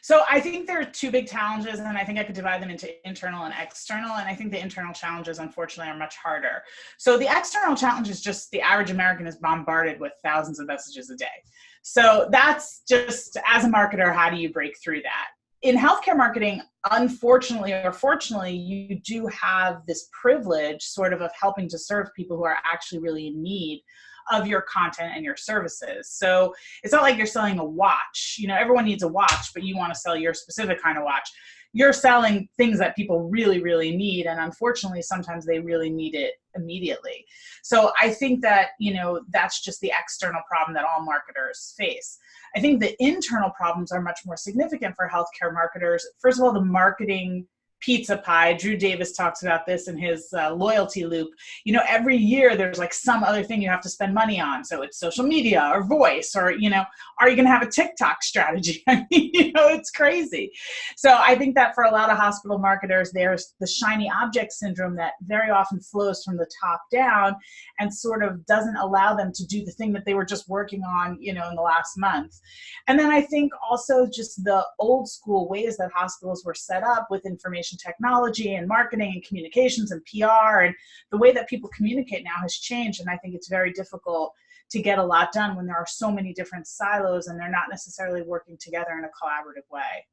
So I think there are two big challenges, and I think I could divide them into internal and external. And I think the internal challenges, unfortunately, are much harder. So the external challenge is just the average American is bombarded with thousands of messages a day. So that's just, as a marketer, how do you break through that? In healthcare marketing, unfortunately or fortunately, you do have this privilege sort of helping to serve people who are actually really in need of your content and your services. So it's not like you're selling a watch. You know, everyone needs a watch, but you want to sell your specific kind of watch. You're selling things that people really, really need. And unfortunately, sometimes they really need it immediately. So I think that, you know, that's just the external problem that all marketers face. I think the internal problems are much more significant for healthcare marketers. First of all, the marketing pizza pie. Drew Davis talks about this in his loyalty loop. You know, every year there's like some other thing you have to spend money on. So it's social media or voice, or, you know, are you going to have a TikTok strategy? I mean, you know, it's crazy. So I think that for a lot of hospital marketers, there's the shiny object syndrome that very often flows from the top down and sort of doesn't allow them to do the thing that they were just working on, you know, in the last month. And then I think also just the old school ways that hospitals were set up with information technology and marketing and communications and PR, and the way that people communicate now has changed. And I think it's very difficult to get a lot done when there are so many different silos and they're not necessarily working together in a collaborative way.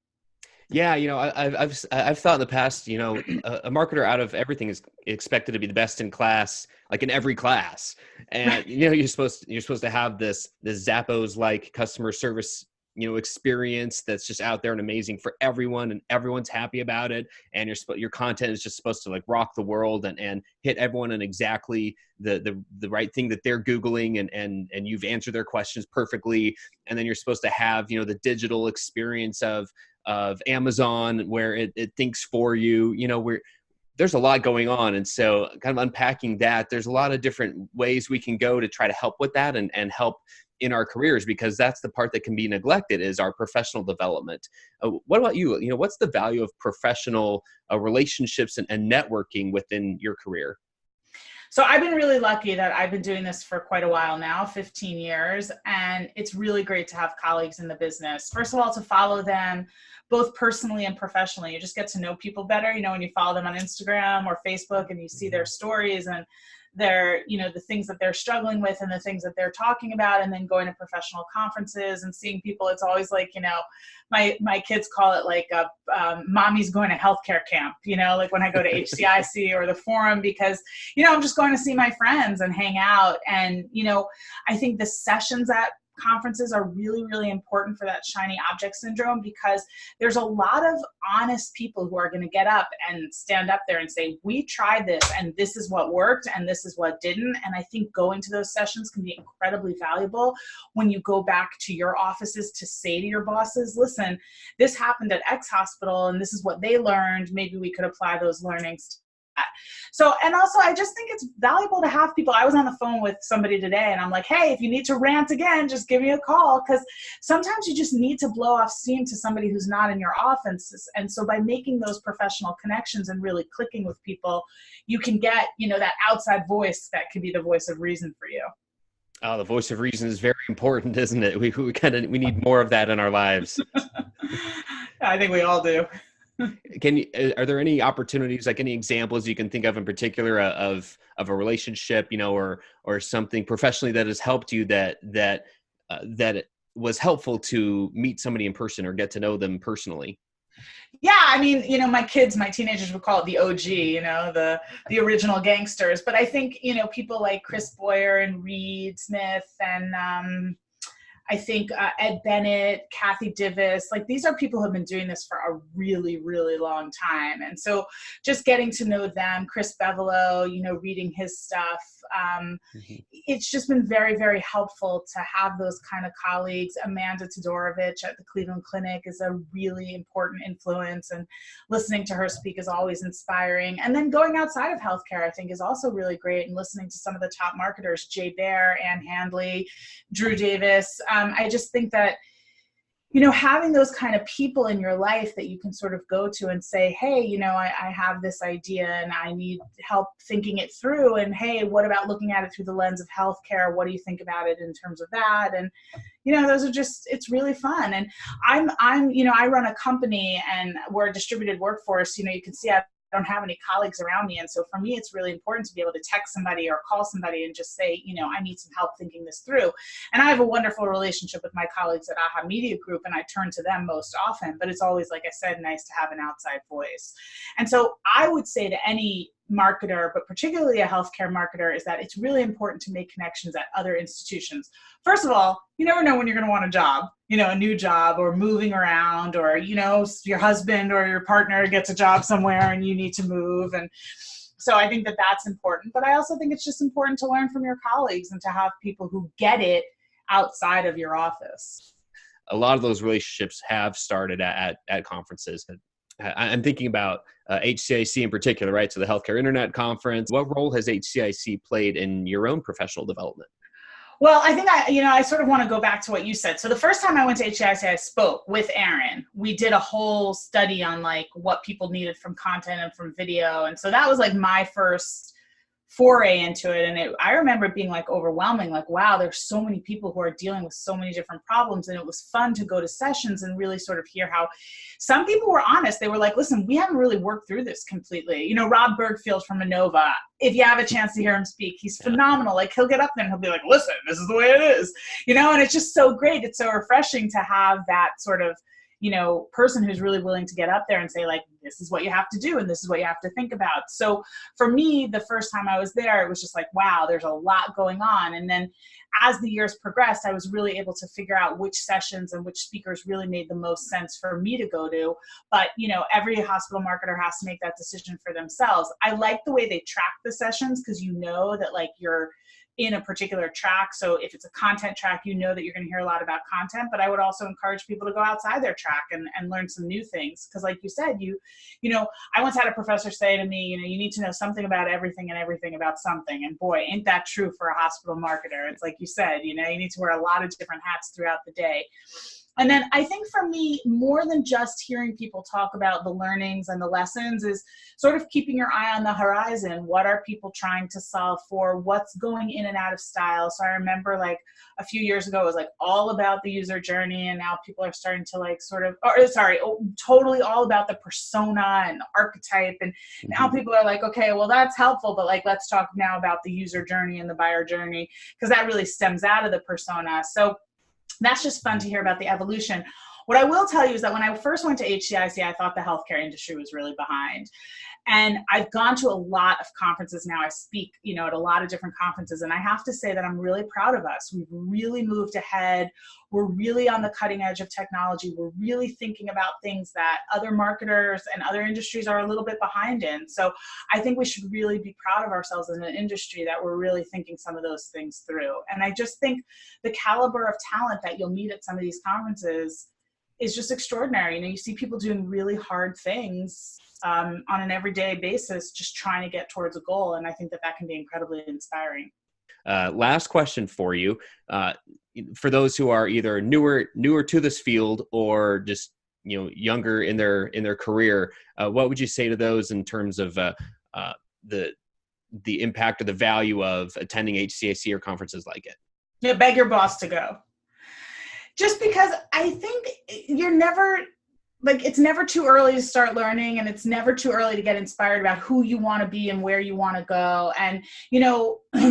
Yeah, you know, I've thought in the past, you know, a marketer out of everything is expected to be the best in class, like in every class. And you know, you're supposed to have this Zappos like customer service, you know, experience that's just out there and amazing for everyone, and everyone's happy about it. And your content is just supposed to like rock the world and hit everyone in exactly the right thing that they're Googling, and you've answered their questions perfectly. And then you're supposed to have, you know, the digital experience of Amazon where it thinks for you, you know, where there's a lot going on. And so kind of unpacking that, there's a lot of different ways we can go to try to help with that and help in our careers, because that's the part that can be neglected, is our professional development. What about you? You know, what's the value of professional relationships and networking within your career? So I've been really lucky that I've been doing this for quite a while now, 15 years, and it's really great to have colleagues in the business. First of all, to follow them both personally and professionally. You just get to know people better, you know, when you follow them on Instagram or Facebook and you see their stories and their, you know, the things that they're struggling with and the things that they're talking about, and then going to professional conferences and seeing people. It's always like, you know, my kids call it like mommy's going to healthcare camp, you know, like when I go to HCIC or the forum, because, you know, I'm just going to see my friends and hang out. And, you know, I think the sessions at conferences are really, really important for that shiny object syndrome, because there's a lot of honest people who are going to get up and stand up there and say, we tried this and this is what worked and this is what didn't. And I think going to those sessions can be incredibly valuable when you go back to your offices to say to your bosses, listen, this happened at X hospital and this is what they learned. Maybe we could apply those learnings to that. So, and also I just think it's valuable to have people. I was on the phone with somebody today and I'm like, hey, if you need to rant again, just give me a call, because sometimes you just need to blow off steam to somebody who's not in your office. And so by making those professional connections and really clicking with people, you can get, you know, that outside voice that can be the voice of reason for you. Oh, the voice of reason is very important, isn't it? We need more of that in our lives. I think we all do. Are there any opportunities, like any examples you can think of in particular of a relationship, you know, or something professionally that has helped you that it was helpful to meet somebody in person or get to know them personally? Yeah, I mean, you know, my teenagers would call it the OG, you know, the original gangsters. But I think, you know, people like Chris Boyer and Reed Smith and I think Ed Bennett, Kathy Divis, like these are people who have been doing this for a really, really long time. And so just getting to know them, Chris Bevelo, you know, reading his stuff, it's just been very, very helpful to have those kind of colleagues. Amanda Todorovich at the Cleveland Clinic is a really important influence, and listening to her speak is always inspiring. And then going outside of healthcare, I think, is also really great, and listening to some of the top marketers, Jay Baer, Ann Handley, Drew Davis. I just think that having those kind of people in your life that you can sort of go to and say, hey, I have this idea and I need help thinking it through. And hey, what about looking at it through the lens of healthcare? What do you think about it in terms of that? And, those are just, it's really fun. And I run a company and we're a distributed workforce. You can see I don't have any colleagues around me. And so for me, it's really important to be able to text somebody or call somebody and just say, I need some help thinking this through. And I have a wonderful relationship with my colleagues at Ahava Media Group, and I turn to them most often, but it's always, like I said, nice to have an outside voice. And so I would say to any marketer, but particularly a healthcare marketer, is that it's really important to make connections at other institutions. First of all, you never know when you're going to want a job, a new job, or moving around, or, your husband or your partner gets a job somewhere and you need to move. And so I think that that's important. But I also think it's just important to learn from your colleagues and to have people who get it outside of your office. A lot of those relationships have started at conferences. I'm thinking about HCIC in particular, right? So the Healthcare Internet Conference. What role has HCIC played in your own professional development? Well, I think I sort of want to go back to what you said. So the first time I went to HCIC, I spoke with Aaron. We did a whole study on like what people needed from content and from video. And so that was like my first foray into it. And I remember it being like overwhelming, like, wow, there's so many people who are dealing with so many different problems. And it was fun to go to sessions and really sort of hear how some people were honest. They were like, listen, we haven't really worked through this completely. Rob Bergfield from Innova, if you have a chance to hear him speak, he's phenomenal. Like he'll get up there and he'll be like, listen, this is the way it is, and it's just so great. It's so refreshing to have that sort of, person who's really willing to get up there and say like, this is what you have to do. And this is what you have to think about. So for me, the first time I was there, it was just like, wow, there's a lot going on. And then as the years progressed, I was really able to figure out which sessions and which speakers really made the most sense for me to go to. But, every hospital marketer has to make that decision for themselves. I like the way they track the sessions because that like you're in a particular track. So if it's a content track, that you're going to hear a lot about content, but I would also encourage people to go outside their track and learn some new things. Cause like you said, I once had a professor say to me, you need to know something about everything and everything about something. And boy, ain't that true for a hospital marketer. It's like you said, you need to wear a lot of different hats throughout the day. And then I think for me, more than just hearing people talk about the learnings and the lessons is sort of keeping your eye on the horizon. What are people trying to solve for? What's going in and out of style? So I remember like a few years ago, it was like all about the user journey. And now people are starting to like totally all about the persona and the archetype. And now people are like, okay, well, that's helpful. But like, let's talk now about the user journey and the buyer journey, because that really stems out of the persona. So that's just fun to hear about the evolution. What I will tell you is that when I first went to HCIC, I thought the healthcare industry was really behind. And I've gone to a lot of conferences now. I speak, at a lot of different conferences. And I have to say that I'm really proud of us. We've really moved ahead. We're really on the cutting edge of technology. We're really thinking about things that other marketers and other industries are a little bit behind in. So I think we should really be proud of ourselves as an industry that we're really thinking some of those things through. And I just think the caliber of talent that you'll meet at some of these conferences is just extraordinary. You see people doing really hard things on an everyday basis, just trying to get towards a goal. And I think that can be incredibly inspiring. Last question for you. For those who are either newer to this field or just, younger in their career, what would you say to those in terms of the impact or the value of attending HCIC or conferences like it? Yeah, beg your boss to go. Just because I think it's never too early to start learning, and it's never too early to get inspired about who you want to be and where you want to go. And,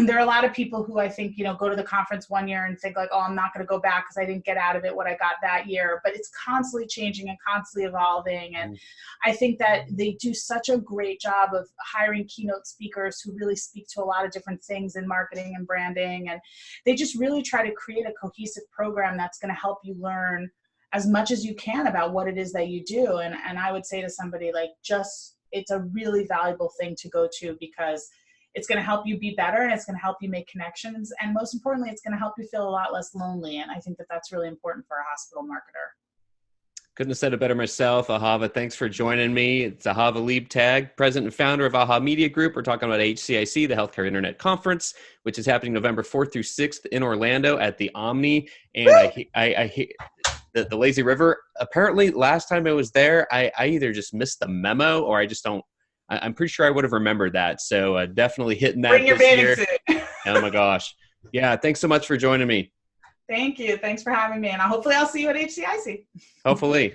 there are a lot of people who I think, go to the conference one year and think like, oh, I'm not going to go back because I didn't get out of it what I got that year. But it's constantly changing and constantly evolving. And I think that they do such a great job of hiring keynote speakers who really speak to a lot of different things in marketing and branding. And they just really try to create a cohesive program that's going to help you learn as much as you can about what it is that you do. And I would say to somebody like, it's a really valuable thing to go to because it's going to help you be better and it's going to help you make connections. And most importantly, it's going to help you feel a lot less lonely. And I think that that's really important for a hospital marketer. Couldn't have said it better myself. Ahava, thanks for joining me. It's Ahava Leibtag, president and founder of Ahava Media Group. We're talking about HCIC, the Healthcare Internet Conference, which is happening November 4th through 6th in Orlando at the Omni. And the lazy river. Apparently last time I was there, I either just missed the memo or I just don't. I'm pretty sure I would have remembered that. So definitely hitting that Bring your this bathing year. suit. Oh my gosh. Yeah. Thanks so much for joining me. Thank you. Thanks for having me. And hopefully I'll see you at HCIC. Hopefully.